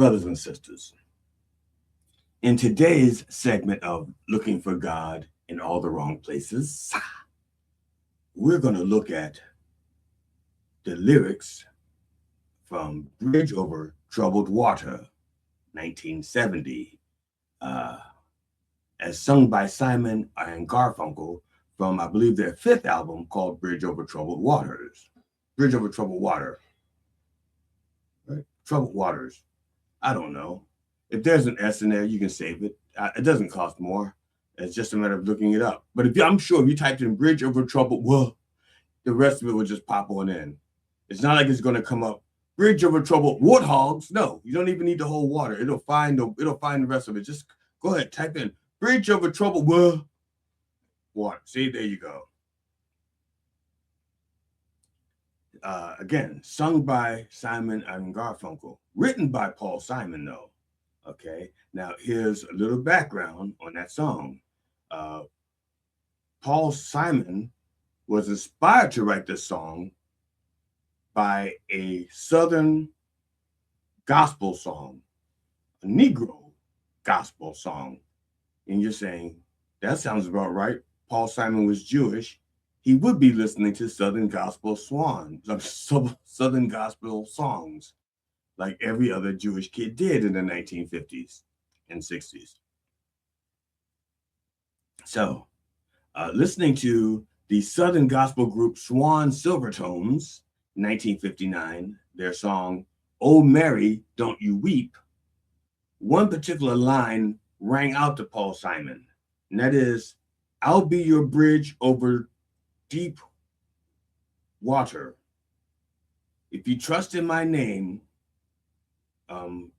Brothers and sisters, in today's segment of Looking for God in All the Wrong Places, we're going to look at the lyrics from Bridge Over Troubled Water, 1970, as sung by Simon and Garfunkel from, I believe, their fifth album called Bridge Over Troubled Waters. Bridge Over Troubled Water. Right? Troubled Waters. I don't know. If there's an S in there, you can save it. It doesn't cost more. It's just a matter of looking it up. But I'm sure if you typed in Bridge Over Troubled Water, the rest of it will just pop on in. It's not like it's going to come up Bridge Over Troubled Warthogs. No, you don't even need the whole water. It'll find the rest of it. Just go ahead, type in Bridge Over Troubled water. See, there you go. Again, sung by Simon and Garfunkel, written by Paul Simon, though. Okay, now here's a little background on that song. Paul Simon was inspired to write this song by a Southern gospel song, a Negro gospel song. And you're saying, that sounds about right. Paul Simon was Jewish. He would be listening to Southern gospel Southern gospel songs, like every other Jewish kid did in the 1950s and 60s. So, listening to the Southern gospel group Swan Silvertones, 1959, their song, "Oh Mary, Don't You Weep," one particular line rang out to Paul Simon, and that is, "I'll be your bridge over deep water. If you trust in my name," and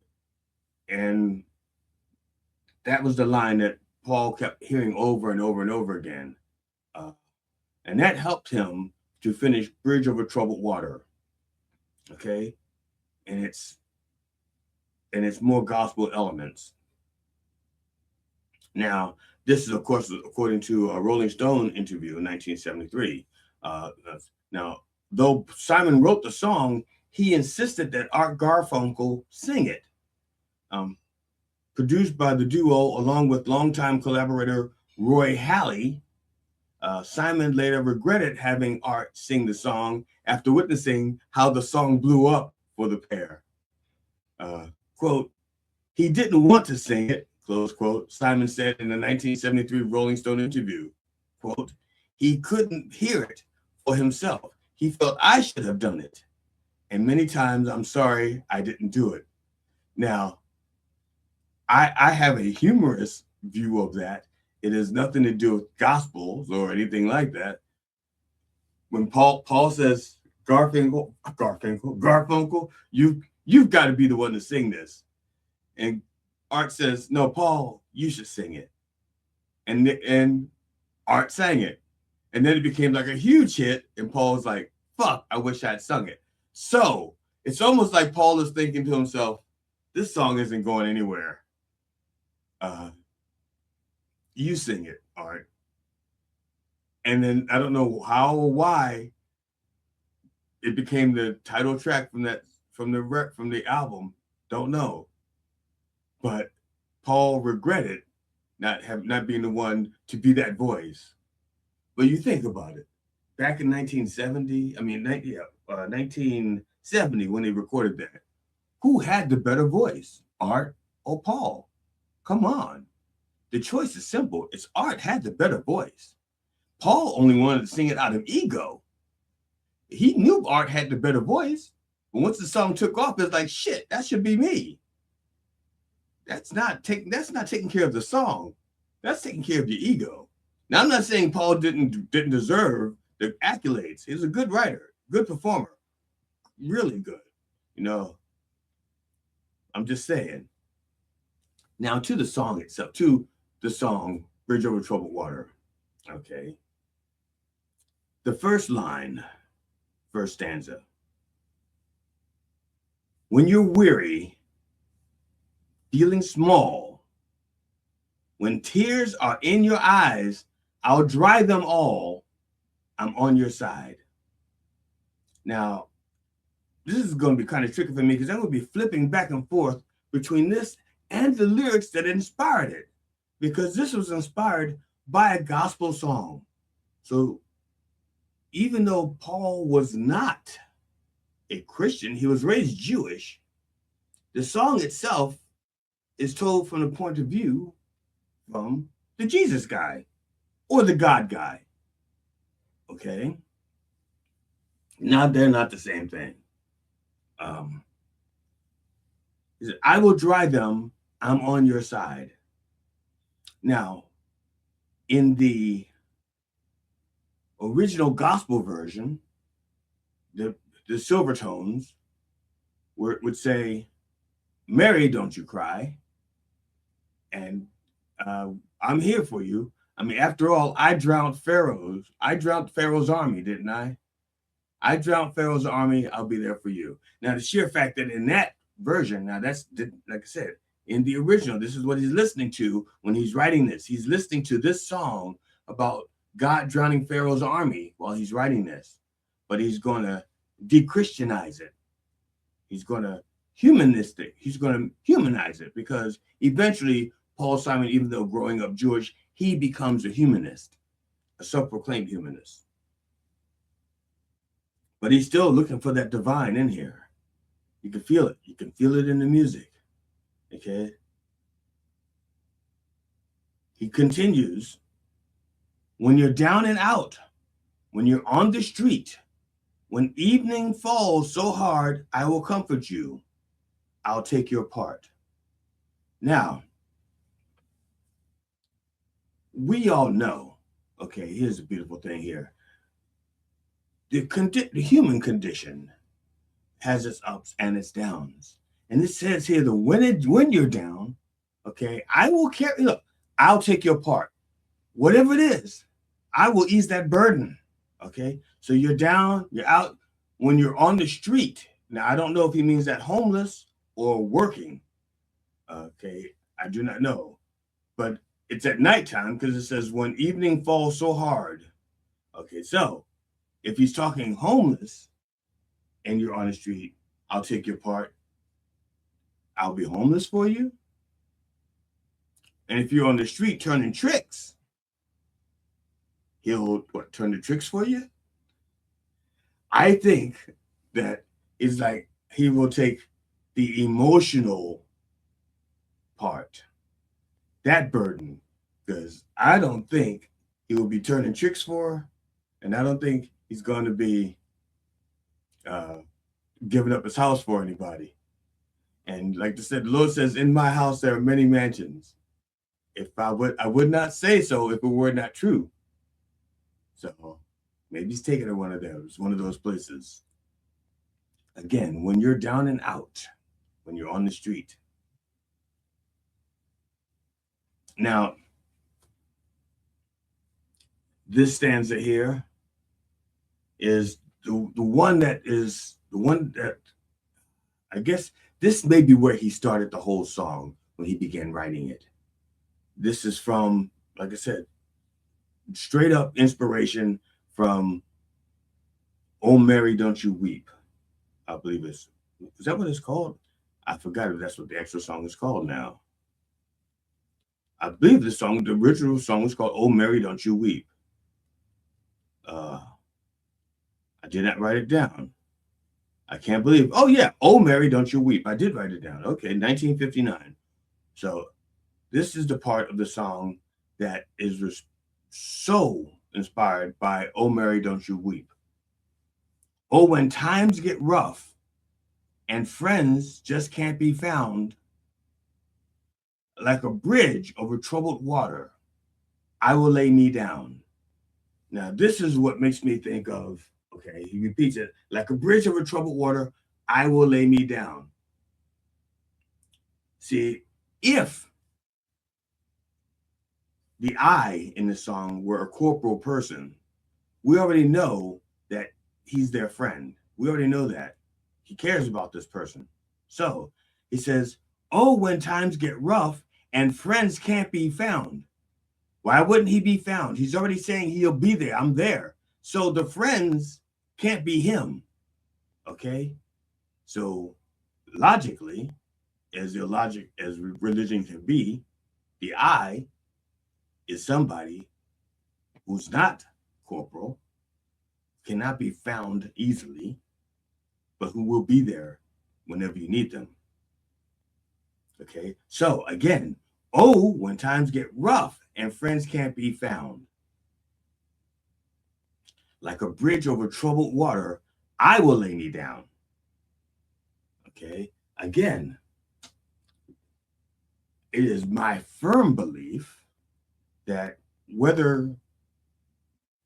that was the line that Paul kept hearing over and over and over again. And that helped him to finish Bridge Over Troubled Water. Okay? And it's more gospel elements. Now, this is, of course, according to a Rolling Stone interview in 1973. Now, though Simon wrote the song, he insisted that Art Garfunkel sing it. Produced by the duo along with longtime collaborator Roy Halley, Simon later regretted having Art sing the song after witnessing how the song blew up for the pair. Quote, "He didn't want to sing it," close quote, Simon said in the 1973 Rolling Stone interview. Quote, "He couldn't hear it for himself. He felt I should have done it. And many times I'm sorry I didn't do it." Now, I have a humorous view of that. It has nothing to do with gospels or anything like that. When Paul says, Garfunkel, you've got to be the one to sing this. And Art says, "No, Paul, you should sing it." And Art sang it. And then it became like a huge hit. And Paul was like, "Fuck, I wish I'd sung it." So it's almost like Paul is thinking to himself, this song isn't going anywhere. You sing it, Art. And then I don't know how or why it became the title track from the album. Don't know. But Paul regretted not being the one to be that voice. But you think about it. Back in 1970, 1970 when they recorded that, who had the better voice, Art or Paul? Come on. The choice is simple. It's Art had the better voice. Paul only wanted to sing it out of ego. He knew Art had the better voice, but once the song took off, it's like, shit, that should be me. That's not taking care of the song. That's taking care of your ego. Now, I'm not saying Paul didn't deserve the accolades. He was a good writer, good performer, really good. I'm just saying. Now to the song itself, to the song Bridge Over Troubled Water. Okay. The first stanza. When you're weary, feeling small, when tears are in your eyes, I'll dry them all. I'm on your side. Now, this is going to be kind of tricky for me because I'm going to be flipping back and forth between this and the lyrics that inspired it, because this was inspired by a gospel song. So even though Paul was not a Christian, he was raised Jewish, the song itself is told from the point of view from the Jesus guy or the God guy. Okay? Now they're not the same thing. He said, I will dry them, I'm on your side. Now, in the original gospel version, the silver tones would say, Mary, don't you cry. And I'm here for you. I mean, after all, I drowned Pharaoh's army, didn't I? I drowned Pharaoh's army. I'll be there for you. Now, the sheer fact that in that version, now that's, like I said, in the original, this is what he's listening to when he's writing this. He's listening to this song about God drowning Pharaoh's army while he's writing this. But he's going to de-Christianize it. He's going to humanize it, because eventually Paul Simon, even though growing up Jewish, he becomes a humanist, a self-proclaimed humanist. But he's still looking for that divine in here. You can feel it. You can feel it in the music. Okay? He continues, when you're down and out, when you're on the street, when evening falls so hard, I will comfort you. I'll take your part. Now, we all know, okay, here's a beautiful thing here. The human condition has its ups and its downs. And it says here that when you're down, okay, I will carry, look, I'll take your part. Whatever it is, I will ease that burden, okay? So you're down, you're out. When you're on the street, now I don't know if he means that homeless or working, okay? I do not know. But it's at nighttime because it says when evening falls so hard. Okay, so if he's talking homeless and you're on the street, I'll take your part. I'll be homeless for you. And if you're on the street turning tricks, he'll turn the tricks for you? I think that it's like he will take the emotional part, that burden, because I don't think he will be turning tricks for her, and I don't think he's going to be giving up his house for anybody. And like I said, the Lord says, in my house there are many mansions. I would not say so if it were not true. So maybe he's taking her one of those places. Again, when you're down and out, when you're on the street. Now, this stanza here is the one that I guess this may be where he started the whole song when he began writing it. This is from, like I said, straight up inspiration from Oh Mary, Don't You Weep. I believe is that what it's called? I forgot if that's what the actual song is called now. I believe the original song was called Oh Mary, Don't You Weep. I did not write it down. I can't believe. Oh yeah, Oh Mary, Don't You Weep. I did write it down. Okay, 1959. So this is the part of the song that is so inspired by Oh Mary, Don't You Weep. Oh, when times get rough and friends just can't be found, like a bridge over troubled water, I will lay me down. Now, this is what makes me think of, okay, he repeats it, like a bridge over troubled water, I will lay me down. See, if the I in the song were a corporal person, we already know that he's their friend. We already know that. He cares about this person. So he says, oh, when times get rough and friends can't be found. Why wouldn't he be found? He's already saying he'll be there. I'm there. So the friends can't be him. Okay? So logically, as illogic as religion can be, the I is somebody who's not corporal, cannot be found easily, but who will be there whenever you need them. Okay, so again, O, when times get rough and friends can't be found. Like a bridge over troubled water, I will lay me down. Okay, again, it is my firm belief that whether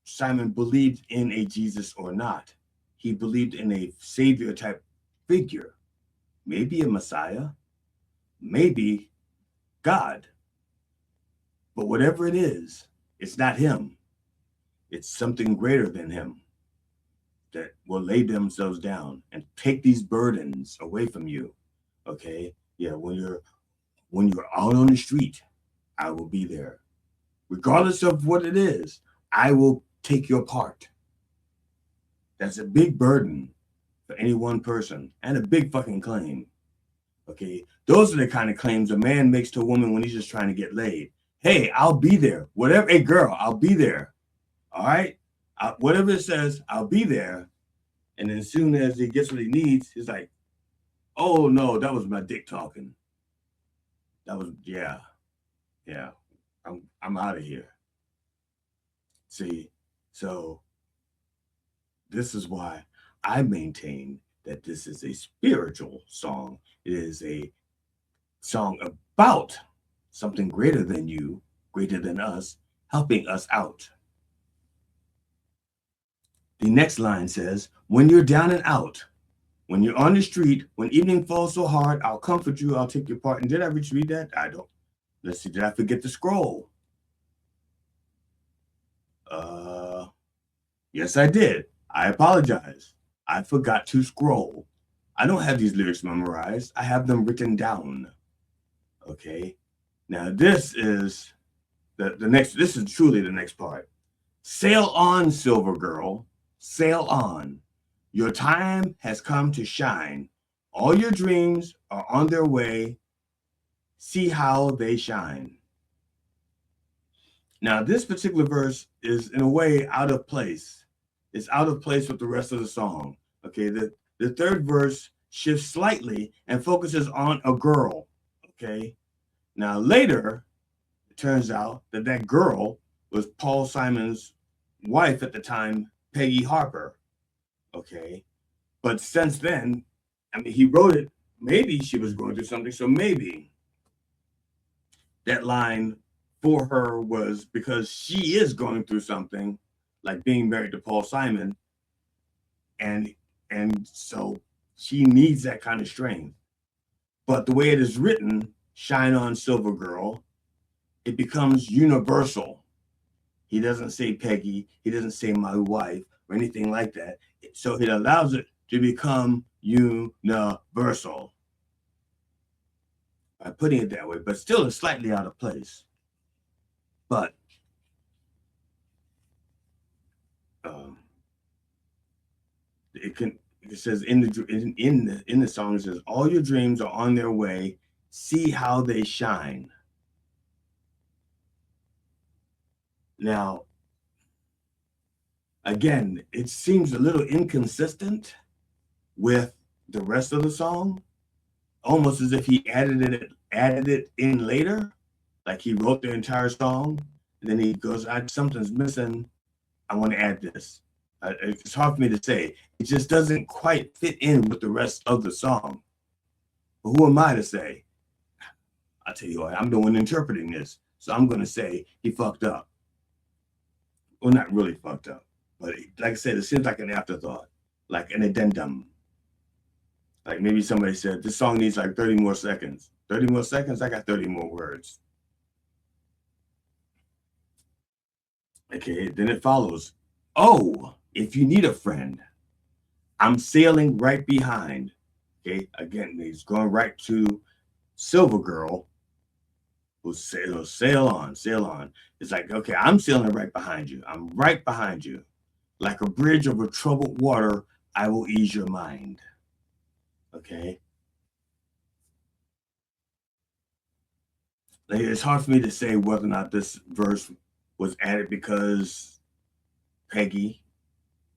Simon believed in a Jesus or not, he believed in a savior type figure, maybe a Messiah, maybe God. But whatever it is, it's not him. It's something greater than him that will lay themselves down and take these burdens away from you. Okay? Yeah, when you're out on the street, I will be there. Regardless of what it is, I will take your part. That's a big burden for any one person and a big fucking claim. Okay? Those are the kind of claims a man makes to a woman when he's just trying to get laid. Hey, I'll be there. Whatever, hey girl, I'll be there. All right? Whatever it says, I'll be there. And then as soon as he gets what he needs, he's like, oh no, that was my dick talking. That was, yeah. I'm out of here. See, so this is why I maintain that this is a spiritual song. It is a song about something greater than you, greater than us, helping us out. The next line says, when you're down and out, when you're on the street, when evening falls so hard, I'll comfort you, I'll take your part. And did I read that? I don't. Let's see, did I forget to scroll? Yes, I did. I apologize. I forgot to scroll. I don't have these lyrics memorized. I have them written down. Okay. Now this is the next, this is truly the next part. Sail on, silver girl, sail on. Your time has come to shine. All your dreams are on their way. See how they shine. Now, this particular verse is in a way out of place. It's out of place with the rest of the song. Okay, the third verse shifts slightly and focuses on a girl. Okay, now later, it turns out that that girl was Paul Simon's wife at the time, Peggy Harper. Okay, but since then, I mean, he wrote it. Maybe she was going through something, so maybe that line for her was because she is going through something, like being married to Paul Simon, and so she needs that kind of strength. But the way it is written, "Shine on, silver girl," it becomes universal. He doesn't say Peggy, he doesn't say my wife or anything like that. So it allows it to become universal by putting it that way, but still it's slightly out of place. But it says in the song, it says, all your dreams are on their way, see how they shine. Now, again, it seems a little inconsistent with the rest of the song, almost as if he added it in later, like he wrote the entire song, and then he goes, something's missing, I want to add this. It's hard for me to say. It just doesn't quite fit in with the rest of the song. But who am I to say? I'll tell you what, I'm the one interpreting this. So I'm going to say he fucked up. Well, not really fucked up. But like I said, it seems like an afterthought, like an addendum. Like maybe somebody said, this song needs like 30 more seconds. 30 more seconds? I got 30 more words. Okay, then it follows. Oh, if you need a friend, I'm sailing right behind. Okay, again, he's going right to Silver Girl, who sail on. It's like, okay, I'm sailing right behind you. I'm right behind you. Like a bridge over troubled water, I will ease your mind. Okay. Like, it's hard for me to say whether or not this verse was added because Peggy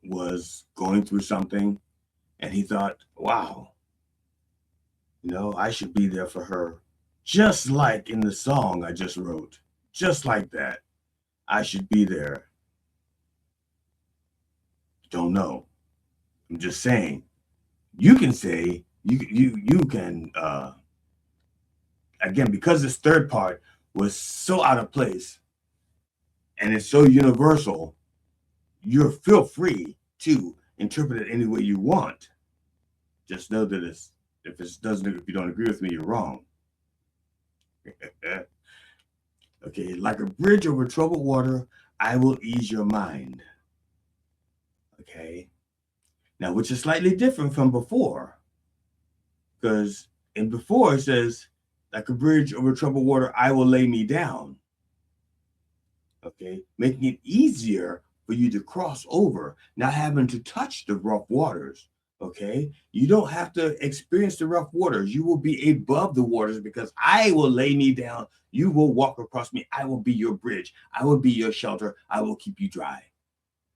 was going through something and he thought, wow, I should be there for her. Just like in the song I just wrote. Just like that. I should be there. Don't know. I'm just saying. You can say, you can, again, because this third part was so out of place and it's so universal, you feel free to interpret it any way you want. Just know that if you don't agree with me, you're wrong. Okay, like a bridge over troubled water, I will ease your mind. Okay, now which is slightly different from before, because in before it says, like a bridge over troubled water, I will lay me down. Okay, making it easier for you to cross over, not having to touch the rough waters. Okay, you don't have to experience the rough waters. You will be above the waters because I will lay me down. You will walk across me. I will be your bridge. I will be your shelter. I will keep you dry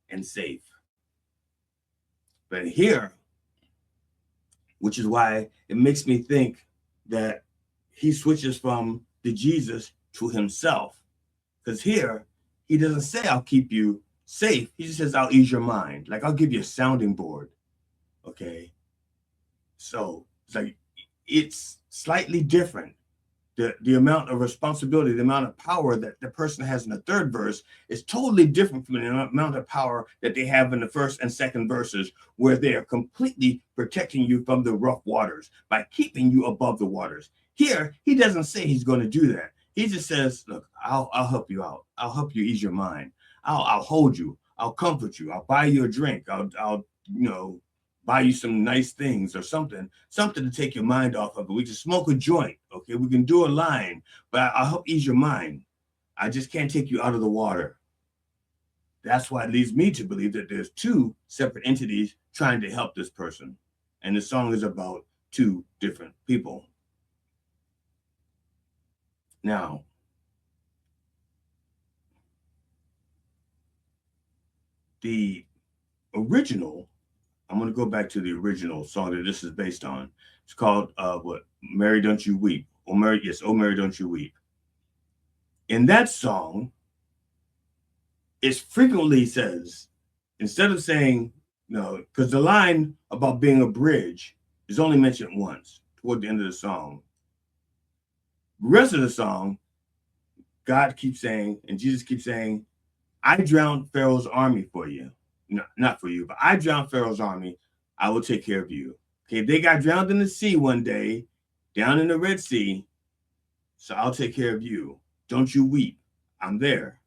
and safe. But here, which is why it makes me think that he switches from the Jesus to himself. Because here, he doesn't say, I'll keep you safe. He just says, I'll ease your mind. Like, I'll give you a sounding board. Okay. So it's like, it's slightly different. The amount of responsibility, the amount of power that the person has in the third verse is totally different from the amount of power that they have in the first and second verses, where they are completely protecting you from the rough waters by keeping you above the waters. Here, he doesn't say he's going to do that. He just says, look, I'll help you out. I'll help you ease your mind. I'll hold you. I'll comfort you. I'll buy you a drink. I'll buy you some nice things or something to take your mind off of it. We can smoke a joint, okay? We can do a line, but I'll help ease your mind. I just can't take you out of the water. That's why it leads me to believe that there's two separate entities trying to help this person. And the song is about two different people. Now, the original, I'm going to go back to the original song that this is based on. It's called Mary Don't You Weep. Oh Mary, yes, Oh Mary Don't You Weep. In that song, it frequently says, instead of saying, because the line about being a bridge is only mentioned once toward the end of the song. The rest of the song, God keeps saying, and Jesus keeps saying, I drowned Pharaoh's army for you. No, not for you, but I drowned Pharaoh's army. I will take care of you. Okay, they got drowned in the sea one day, down in the Red Sea. So I'll take care of you. Don't you weep. I'm there.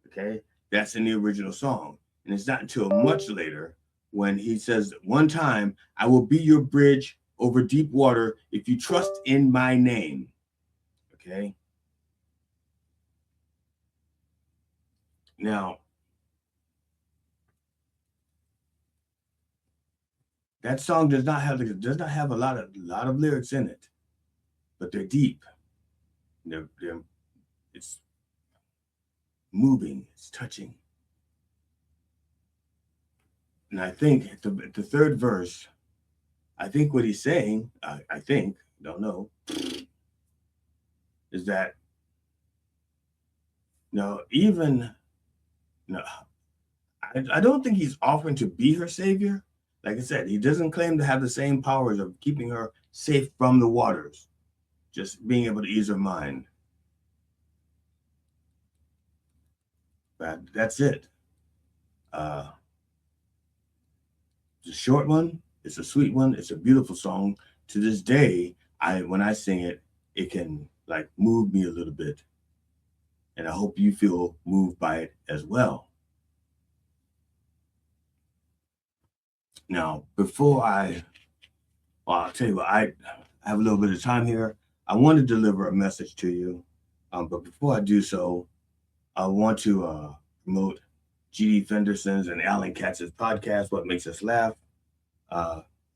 Okay, that's in the original song. And it's not until much later when he says, one time, I will be your bridge over deep water if you trust in my name. Okay. Now, that song does not have a lot of lyrics in it, but they're deep. It's moving, it's touching. And I think the third verse, I think what he's saying, I think, don't know, is that I don't think he's offering to be her savior. Like I said, he doesn't claim to have the same powers of keeping her safe from the waters, just being able to ease her mind. But that's it. It's a short one. It's a sweet one. It's a beautiful song. To this day, when I sing it, it can like move me a little bit. And I hope you feel moved by it as well. Now, before I'll tell you what, I have a little bit of time here. I want to deliver a message to you. But before I do so, I want to promote G.D. Fenderson's and Alan Katz's podcast, What Makes Us Laugh.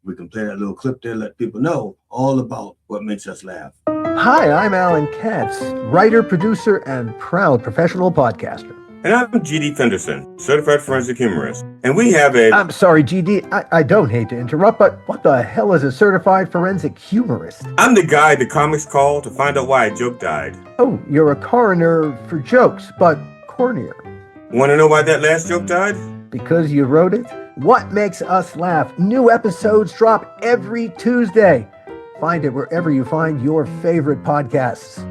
We can play that little clip there, let people know all about what makes us laugh. Hi, I'm Alan Katz, writer, producer, and proud professional podcaster. And I'm GD Fenderson, certified forensic humorist. And we have a... I'm sorry, GD, I don't hate to interrupt, but what the hell is a certified forensic humorist? I'm the guy the comics call to find out why a joke died. Oh, you're a coroner for jokes, but cornier. Want to know why that last joke died? Because you wrote it? What Makes Us Laugh? New episodes drop every Tuesday. Find it wherever you find your favorite podcasts.